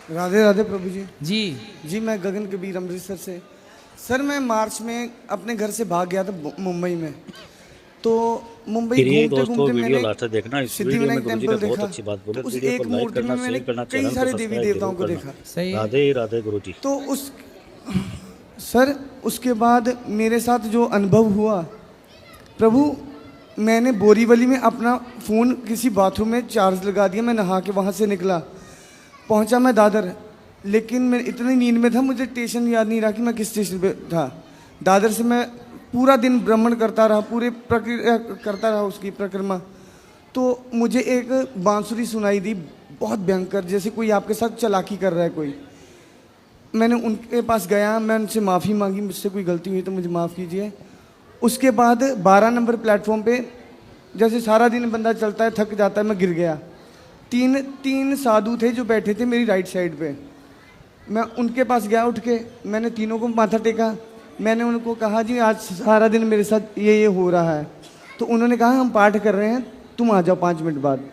राधे राधे प्रभु जी। जी जी मैं गगन कबीर अमृतसर से। सर मैं मार्च में अपने घर से भाग गया था मुंबई में। तो मुंबई प्रिय घूमते दोस्तों, घूमते वीडियो मैंने लास्ट तक देखना। इस वीडियो में सिद्धिविनायक गुरुजी ने टेम्पल बहुत देखा। अच्छी बात बोली। तो उस वीडियो को एक लाइक मूर्ति में करना, मैंने शेयर करना, कई चैनल को सारे देवी सब्सक्राइब देवताओं जरूर को करना। देखा। सही है। राधे राधे गुरुजी। तो उस सर उसके बाद मेरे साथ जो अनुभव हुआ प्रभु, मैंने बोरीवली में अपना फ़ोन किसी बाथरूम में चार्ज लगा दिया। मैं नहा के वहाँ से निकला, पहुँचा मैं दादर, लेकिन मैं इतनी नींद में था मुझे स्टेशन याद नहीं रहा कि मैं किस स्टेशन पे था। दादर से मैं पूरा दिन भ्रमण करता रहा, पूरे प्रक्रिया करता रहा उसकी परिक्रमा। तो मुझे एक बांसुरी सुनाई दी बहुत भयंकर, जैसे कोई आपके साथ चालाकी कर रहा है कोई। मैंने उनके पास गया, मैं उनसे माफ़ी मांगी, मुझसे कोई गलती हुई तो मुझे माफ़ कीजिए। उसके बाद 12 नंबर प्लेटफॉर्म पे जैसे सारा दिन बंदा चलता है थक जाता है, मैं गिर गया। तीन साधु थे जो बैठे थे मेरी राइट साइड पे। मैं उनके पास गया, उठ के मैंने तीनों को माथा टेका। मैंने उनको कहा जी आज सारा दिन मेरे साथ ये हो रहा है। तो उन्होंने कहा हम पाठ कर रहे हैं, तुम आ जाओ 5 मिनट बाद।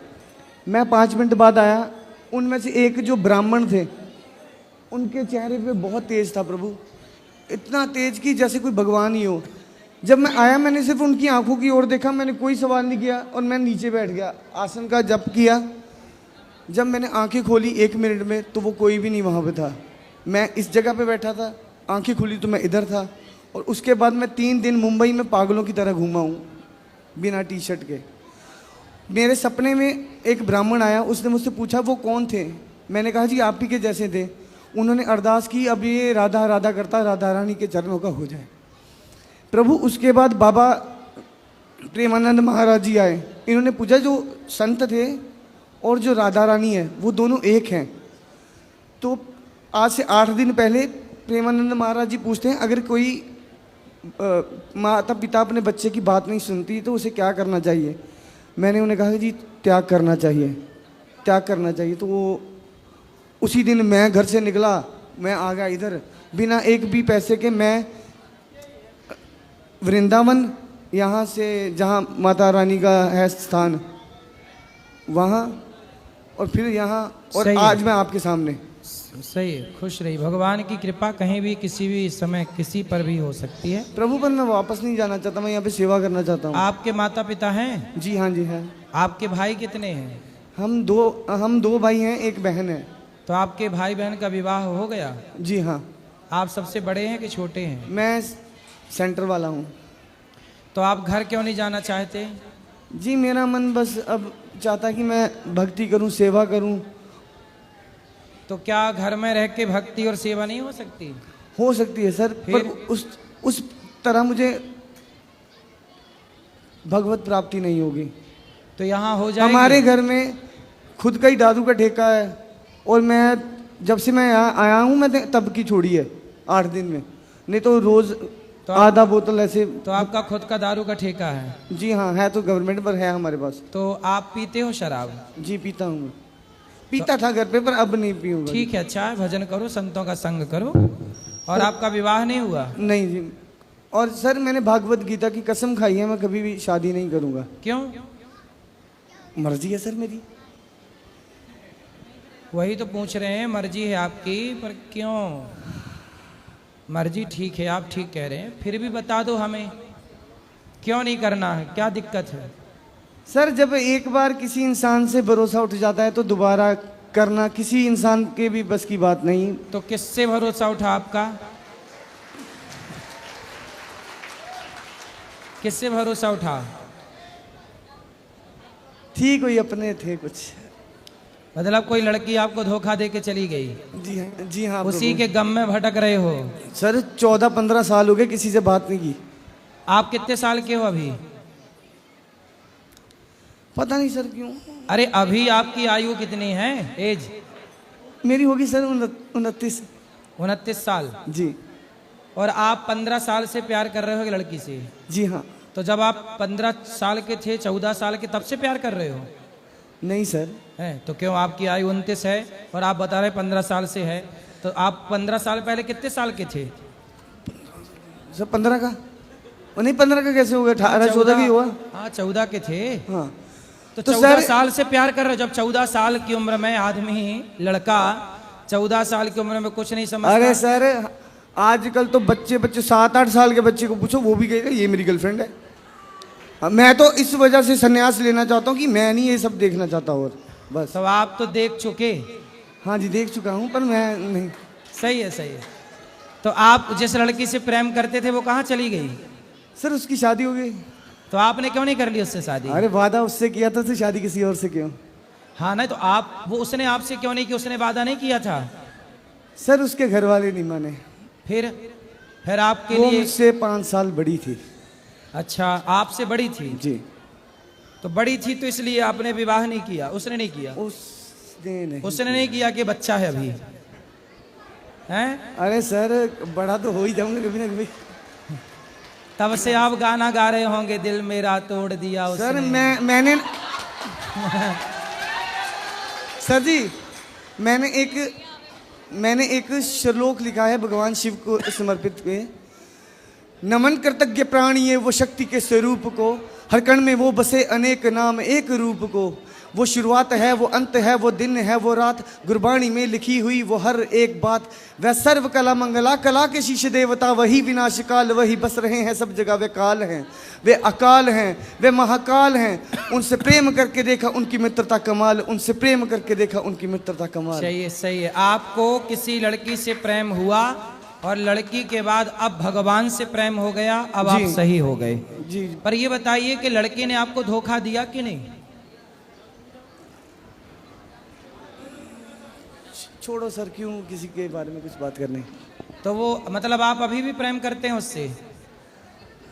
मैं 5 मिनट बाद आया। उनमें से एक जो ब्राह्मण थे उनके चेहरे पे बहुत तेज था प्रभु, इतना तेज कि जैसे कोई भगवान ही हो। जब मैं आया मैंने सिर्फ उनकी आंखों की ओर देखा, मैंने कोई सवाल नहीं किया और मैं नीचे बैठ गया, आसन का जप किया। जब मैंने आंखें खोली 1 मिनट में तो वो कोई भी नहीं वहाँ पे था। मैं इस जगह पे बैठा था, आंखें खुली तो मैं इधर था। और उसके बाद मैं 3 दिन मुंबई में पागलों की तरह घूमा हूँ बिना टी शर्ट के। मेरे सपने में एक ब्राह्मण आया, उसने मुझसे पूछा वो कौन थे। मैंने कहा जी आप ही के जैसे थे। उन्होंने अरदास की अब ये राधा राधा करता राधा रानी के चरणों का हो जाए प्रभु। उसके बाद बाबा प्रेमानंद महाराज जी आए। इन्होंने पूछा जो संत थे और जो राधा रानी है वो दोनों एक हैं। तो आज से 8 दिन पहले प्रेमानंद महाराज जी पूछते हैं अगर कोई माता पिता अपने बच्चे की बात नहीं सुनती तो उसे क्या करना चाहिए। मैंने उन्हें कहा जी त्याग करना चाहिए, त्याग करना चाहिए। तो वो उसी दिन मैं घर से निकला, मैं आ गया इधर बिना एक भी पैसे के। मैं वृंदावन यहाँ से जहाँ माता रानी का है स्थान वहाँ, और फिर यहाँ, और आज मैं आपके सामने। सही है, खुश रही। भगवान की कृपा कहीं भी किसी भी समय किसी पर भी हो सकती है प्रभु। पर मैं वापस नहीं जाना चाहता, मैं यहाँ पे सेवा करना चाहता हूँ। आपके माता पिता हैं? जी हाँ जी है। आपके भाई कितने हैं? हम दो भाई हैं, एक बहन है। तो आपके भाई बहन का विवाह हो गया? जी हाँ। आप सबसे बड़े हैं कि छोटे हैं? मैं सेंटर वाला हूँ। तो आप घर क्यों नहीं जाना चाहते? जी मेरा मन बस अब चाहता कि मैं भक्ति करूँ, सेवा करूँ। तो क्या घर में रह के भक्ति और सेवा नहीं हो सकती? हो सकती है सर, पर उस तरह मुझे भगवत प्राप्ति नहीं होगी। तो यहाँ हो जाएगी। हमारे घर में खुद का ही दादू का ठेका है, और मैं जब से मैं यहाँ आया हूँ मैं तब की छोड़ी है 8 दिन में, नहीं तो रोज तो आधा बोतल ऐसे। तो आपका खुद का दारू का ठेका है? जी हाँ है, तो गवर्नमेंट पर है हमारे पास। तो आप पीते हो शराब? जी पीता हूँ मैं, पीता था घर पे पर अब नहीं पीऊंगा। ठीक है, अच्छा है, भजन करो, संतों का संग करो। और आपका विवाह नहीं हुआ? नहीं जी। और सर मैंने भागवत गीता की कसम खाई है मैं कभी भी शादी नहीं करूंगा। क्यों? मर्जी है सर मेरी। वही तो पूछ रहे हैं, मर्जी है आपकी, पर क्यों? मर्जी ठीक है, आप ठीक कह रहे हैं, फिर भी बता दो हमें क्यों नहीं करना है, क्या दिक्कत है? सर जब एक बार किसी इंसान से भरोसा उठ जाता है तो दोबारा करना किसी इंसान के भी बस की बात नहीं। तो किससे भरोसा उठा आपका? किससे भरोसा उठा? ठीक कोई अपने थे कुछ। मतलब कोई लड़की आपको धोखा दे के चली गई? जी हाँ उसी के गम में भटक रहे हो? सर 14-15 साल हो गए किसी से बात नहीं की। आप कितने साल के हो अभी? पता नहीं सर क्यों। अरे अभी आपकी आयु कितनी है, एज? मेरी होगी सर 29। 29 साल? जी। और आप 15 साल से प्यार कर रहे हो एक लड़की से? जी हाँ। तो जब आप 15 साल के थे, 14 साल के, तब से प्यार कर रहे हो? नहीं सर। है तो क्यों? आपकी आयु 29 है और आप बता रहे 15 साल से है, तो आप 15 साल पहले कितने साल के थे? सर 15 का नहीं, 15 का कैसे हो गया? 18-14 भी हुआ। हाँ 14 के थे। हाँ तो 14 साल से प्यार कर रहे हो। जब 14 साल की उम्र में आदमी, लड़का 14 साल की उम्र में कुछ नहीं समझता। अरे सर, आजकल तो बच्चे 7-8 साल के बच्चे को पूछो, वो भी कहेगा ये मेरी गर्लफ्रेंड है। मैं तो इस वजह से संन्यास लेना चाहता हूँ कि मैं नहीं ये सब देखना चाहता, और बस। तो आप तो देख चुके। हाँ जी, देख चुका हूँ, पर मैं नहीं। सही है, सही है। तो आप जिस लड़की से प्रेम करते थे वो कहाँ चली गई? सर उसकी शादी हो गई। तो आपने क्यों नहीं कर ली उससे शादी? अरे वादा उससे किया था, तो शादी किसी और से क्यों? हाँ नहीं, तो आप वो उसने आपसे क्यों नहीं की? उसने वादा नहीं किया था? सर उसके घर वाले नहीं माने। फिर आपके वो लिए? मुझसे 5 साल बड़ी थी। अच्छा, आपसे बड़ी थी? जी। तो बड़ी थी तो इसलिए आपने विवाह नहीं किया? उसने नहीं किया? उसने नहीं किया कि बच्चा है अभी हैं? अरे सर, बड़ा तो हो ही जाऊंगा कभी ना कभी। तब से आप गाना गा रहे होंगे, दिल मेरा तोड़ दिया उसने। सर मैंने सर जी, मैंने एक श्लोक लिखा है भगवान शिव को समर्पित के। नमन कृतज्ञ प्राणी वो शक्ति के स्वरूप को, हर कण में वो बसे अनेक नाम एक रूप को। वो शुरुआत है, वो अंत है, वो दिन है, वो रात, गुरबाणी में लिखी हुई वो हर एक बात। वह सर्व कला मंगला, कला के शीश देवता, वही विनाश काल, वही बस रहे हैं सब जगह। वे काल हैं, वे अकाल हैं, वे महाकाल हैं। उनसे प्रेम करके देखा उनकी मित्रता कमाल, उनसे प्रेम करके देखा उनकी मित्रता कमाल। सही है, सही है। आपको किसी लड़की से प्रेम हुआ और लड़की के बाद अब भगवान से प्रेम हो गया, अब आप सही हो गए जी। पर ये बताइए कि लड़की ने आपको धोखा दिया कि नहीं? छोड़ो सर, क्यों किसी के बारे में कुछ बात करनी। तो वो मतलब आप अभी भी प्रेम करते हैं उससे?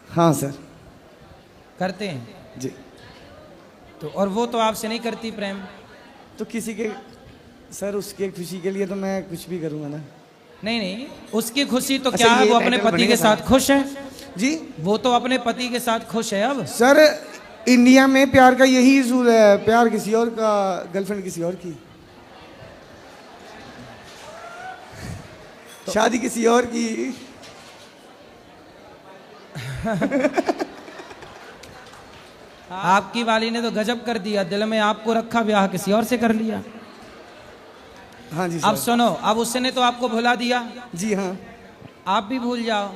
हाँ सर, करते हैं जी। तो और वो तो आपसे नहीं करती प्रेम? तो किसी के सर, उसके खुशी के लिए तो मैं कुछ भी करूँगा ना। नहीं नहीं, उसकी खुशी तो अच्छा, क्या है, ये वो अपने टाइटल पति के बनेगा साथ खुश है जी। वो तो अपने पति के साथ खुश है अब। सर इंडिया में प्यार का यही उसूल है, प्यार किसी और का, गर्लफ्रेंड किसी और की, तो शादी किसी और की। आपकी वाली ने तो गजब कर दिया, दिल में आपको रखा, ब्याह किसी और से कर लिया। हाँ जी अब सर। सुनो, अब उसने तो आपको भुला दिया, जी हाँ। आप भी भूल जाओ।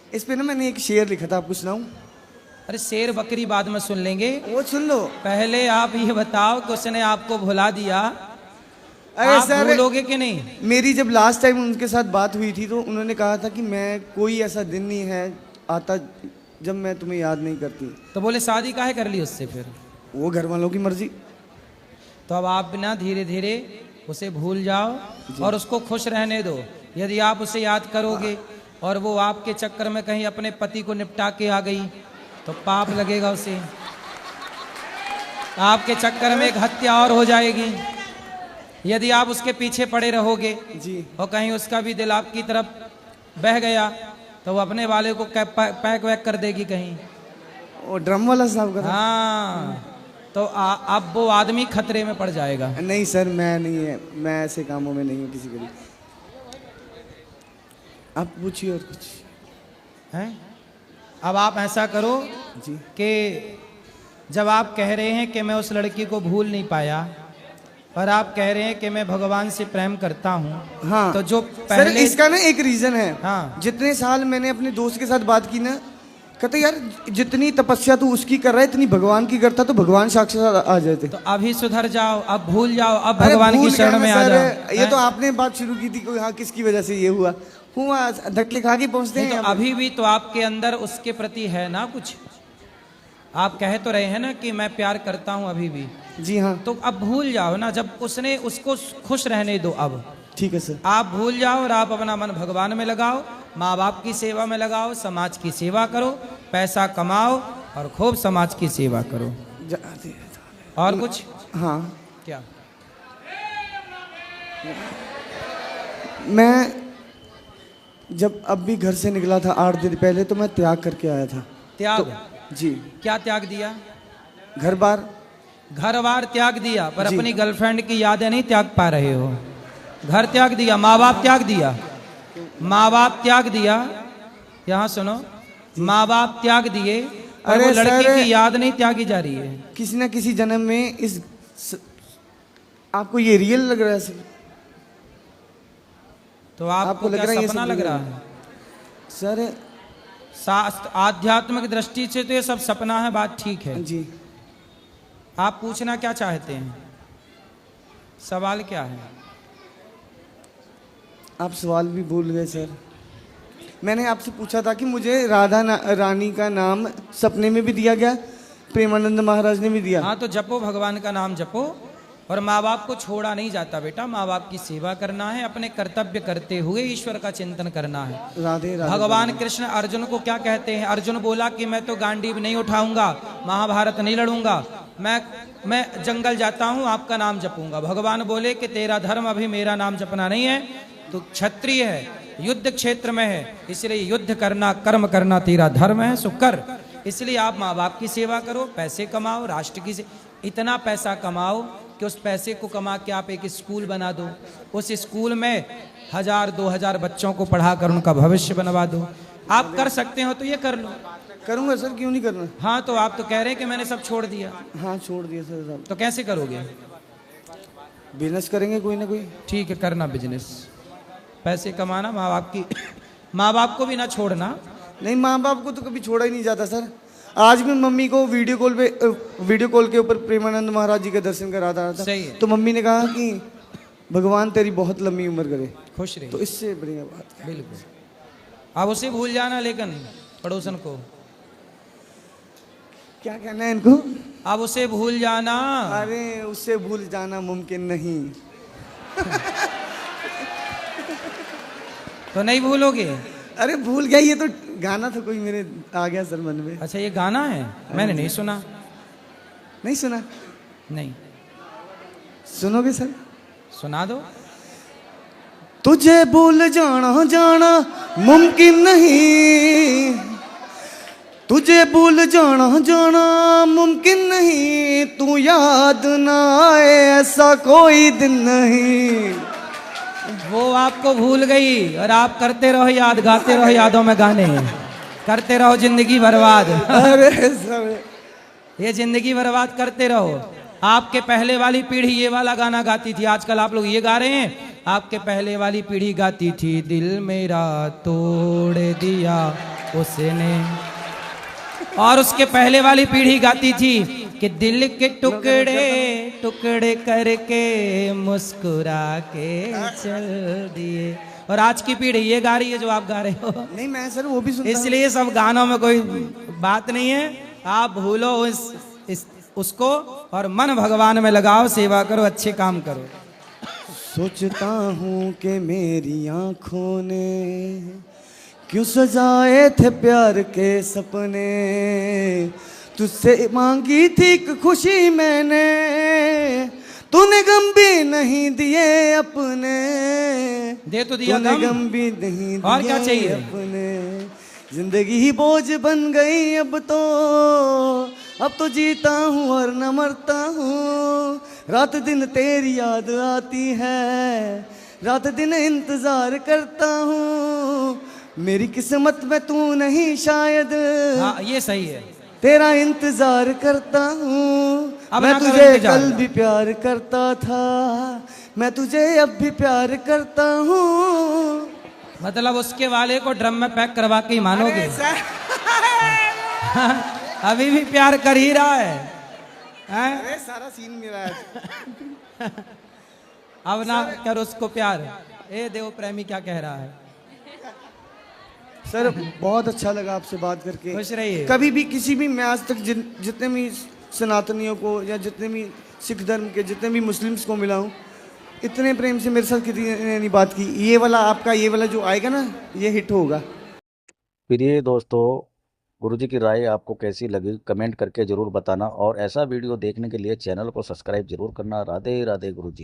इस पे ना मैंने एक शेर लिखा था, आपको सुनाऊं? अरे शेर बकरी बाद में सुन लेंगे, वो सुन लो। पहले आप ये बताओ कि उसने आपको भुला दिया, अरे आप सर, भूलोगे कि नहीं? मेरी जब लास्ट टाइम उनके साथ बात हुई थी तो उन्होंने कहा था कि मैं कोई ऐसा दिन नहीं है आता जब मैं तुम्हें याद नहीं करती। तो बोले शादी काहे कर ली उससे फिर? वो घर वालों की मर्जी। तो अब आप ना धीरे धीरे उसे भूल जाओ और उसको खुश रहने दो। यदि आप उसे याद करोगे और वो आपके चक्कर में कहीं अपने पति को निपटा के आ गई तो पाप लगेगा उसे, आपके चक्कर में एक हत्या और हो जाएगी। यदि आप उसके पीछे पड़े रहोगे जी, और कहीं उसका भी दिल आपकी तरफ बह गया तो वो अपने वाले को पैक वैक कर देगी कहीं। वो ड्रम वाला साहब का। हाँ, तो अब वो आदमी खतरे में पड़ जाएगा। नहीं सर, मैं नहीं है, मैं ऐसे कामों में नहीं हूँ किसी के लिए। आप पूछिए और कुछ हैं? अब आप ऐसा करो जी। कि जब आप कह रहे हैं कि मैं उस लड़की को भूल नहीं पाया और आप कह रहे हैं कि मैं भगवान से प्रेम करता हूँ, हाँ तो जो सर, पहले इसका ना एक रीजन है। हाँ। जितने साल मैंने अपने दोस्त के साथ बात की ना, कहते यार जितनी तपस्या तू उसकी कर रहा है इतनी भगवान की करता तो भगवान साक्षात आ जाते। तो अभी सुधर जाओ, अब भूल जाओ, अब अरे भगवान की भूल शरण गया में मैं आ सर, जाओ। ये तो आपने बात शुरू की थी कि हाँ किसकी वजह से ये हुआ धक्के खा के पहुंचते नहीं, हैं। तो अभी भी तो आपके अंदर उसके प्रति है ना कुछ, आप कह तो रहे हैं ना कि मैं प्यार करता हूँ अभी भी। जी हाँ, तो अब भूल जाओ ना, जब उसने उसको खुश रहने दो। अब ठीक है सर। आप भूल जाओ और आप अपना मन भगवान में लगाओ, माँ बाप की सेवा में लगाओ, समाज की सेवा करो, पैसा कमाओ और खूब समाज की सेवा करो। और कुछ? हाँ, क्या? मैं जब अब भी घर से निकला था 8 दिन पहले तो मैं त्याग करके आया था। त्याग? जी। क्या त्याग दिया? घर बार, घर बार त्याग दिया, पर जी। अपनी गर्लफ्रेंड की यादें नहीं त्याग पा रहे हो। घर त्याग दिया, माँ बाप त्याग दिया, माँ बाप त्याग दिया। यहाँ सुनो, माँ बाप त्याग दिए, अरे वो लड़की सर, की याद नहीं त्यागी जा रही है। किसी न किसी जन्म में इस आपको ये रियल लग रहा है सर? तो आपको लग क्या रहा है ये सपना सब लग रियल रहा है? है? सर शास्त्र आध्यात्मिक दृष्टि से तो ये सब सपना है, बात ठीक है। जी, आप पूछना क्या चाहते हैं, सवाल क्या है? आप सवाल भी भूल गए सर। मैंने आपसे पूछा था कि मुझे रानी का नाम सपने में भी दिया गया, प्रेमानंद महाराज ने भी दिया। हाँ, तो जपो, भगवान का नाम जपो, और माँ बाप को छोड़ा नहीं जाता बेटा। माँ बाप की सेवा करना है, अपने कर्तव्य करते हुए ईश्वर का चिंतन करना है। राधे राधे। भगवान कृष्ण अर्जुन को क्या कहते हैं? अर्जुन बोला कि मैं तो गांडीव नहीं उठाऊंगा, महाभारत नहीं लड़ूंगा, मैं जंगल जाता हूं, आपका नाम जपूंगा। भगवान बोले कि तेरा धर्म अभी मेरा नाम जपना नहीं है, तो क्षत्रिय है, युद्ध क्षेत्र में है, इसलिए युद्ध करना, कर्म करना तेरा धर्म है, सो कर। इसलिए आप माँ बाप की सेवा करो, पैसे कमाओ, राष्ट्र की इतना पैसा कमाओ कि उस पैसे को कमा के आप एक स्कूल बना दो, उस स्कूल में 1000-2000 बच्चों को पढ़ाकर उनका भविष्य बनवा दो। आप कर सकते हो तो ये कर लो। करूंगा सर, क्यों नहीं करना। हाँ, तो आप तो कह रहे हैं कि मैंने सब छोड़ दिया। हाँ, छोड़ दिया सर साहब। तो कैसे करोगे? बिजनेस करेंगे कोई ना कोई। ठीक है, करना बिजनेस, पैसे कमाना, माँ बाप को भी ना छोड़ना। नहीं, माँ बाप को तो कभी छोड़ा ही नहीं जाता सर। आज भी मम्मी को वीडियो कॉल के ऊपर प्रेमानंद महाराज जी के दर्शन करा रहा था। सही है। तो मम्मी ने कहा कि भगवान तेरी बहुत लंबी उम्र करे। खुश रहे। तो इससे बढ़िया बात है। बिल्कुल। अब उसे भूल जाना, लेकिन पड़ोसन को क्या कहना है इनको? अब उसे भूल जाना। अरे उससे भूल जाना मुमकिन नहीं। तो नहीं भूलोगे? अरे भूल गया, ये तो गाना था कोई मेरे आ गया सर मन में। अच्छा, ये गाना है, मैंने नहीं सुना। नहीं सुना? नहीं सुनोगे सर? सुना दो। तुझे भूल जाना मुमकिन नहीं, तुझे भूल जाना मुमकिन नहीं, तू याद ना आए ऐसा कोई दिन नहीं। वो आपको भूल गई और आप करते रहो याद, गाते रहो यादों में गाने, करते रहो जिंदगी बर्बाद। अरे सर, ये जिंदगी बर्बाद करते रहो। आपके पहले वाली पीढ़ी ये वाला गाना गाती थी, आजकल आप लोग ये गा रहे हैं। आपके पहले वाली पीढ़ी गाती थी, दिल मेरा तोड़ दिया उसने, और उसके पहले वाली पीढ़ी गाती थी कि दिल के टुकड़े टुकड़े करके मुस्कुरा के चल दिए। और आज की पीढ़ी ये गा रही है जो आप गा रहे हो। नहीं मैं सर वो भी सुनता हूं। इसलिए सब गानों में कोई बात नहीं है। आप भूलो उसको और मन भगवान में लगाओ, सेवा करो, अच्छे काम करो। सोचता हूँ कि मेरी आंखों ने क्यों सजाए थे प्यार के सपने, तुझसे मांगी थी एक खुशी मैंने, तूने गम भी नहीं दिए अपने। दे तो दिया तूने गम भी नहीं दिए और क्या चाहिए अपने। जिंदगी ही बोझ बन गई अब तो जीता हूँ और न मरता हूँ। रात दिन तेरी याद आती है, रात दिन इंतजार करता हूँ। मेरी किस्मत में तू नहीं शायद, हाँ ये सही है। तेरा इंतजार करता हूँ। अब मैं ना करो तुझे इंतजार। कल भी प्यार करता था, मैं तुझे अब भी प्यार करता हूँ। मतलब उसके वाले को ड्रम में पैक करवा के ही मानोगे? अभी भी प्यार कर ही रहा है, हैं? अरे सारा सीन मेरा है। अब ना कर उसको प्यार। ए देव प्रेमी क्या कह रहा है? सर बहुत अच्छा लगा आपसे बात करके। खुश रहिए। कभी भी किसी भी, मैं आज तक जितने भी सनातनियों को या जितने भी सिख धर्म के जितने भी मुस्लिम्स को मिला हूँ, इतने प्रेम से मेरे साथ किसी ने नहीं बात की। ये वाला जो आएगा ना, ये हिट होगा। प्रिय दोस्तों, गुरुजी की राय आपको कैसी लगी कमेंट करके जरूर बताना, और ऐसा वीडियो देखने के लिए चैनल को सब्सक्राइब जरूर करना। राधे राधे गुरुजी।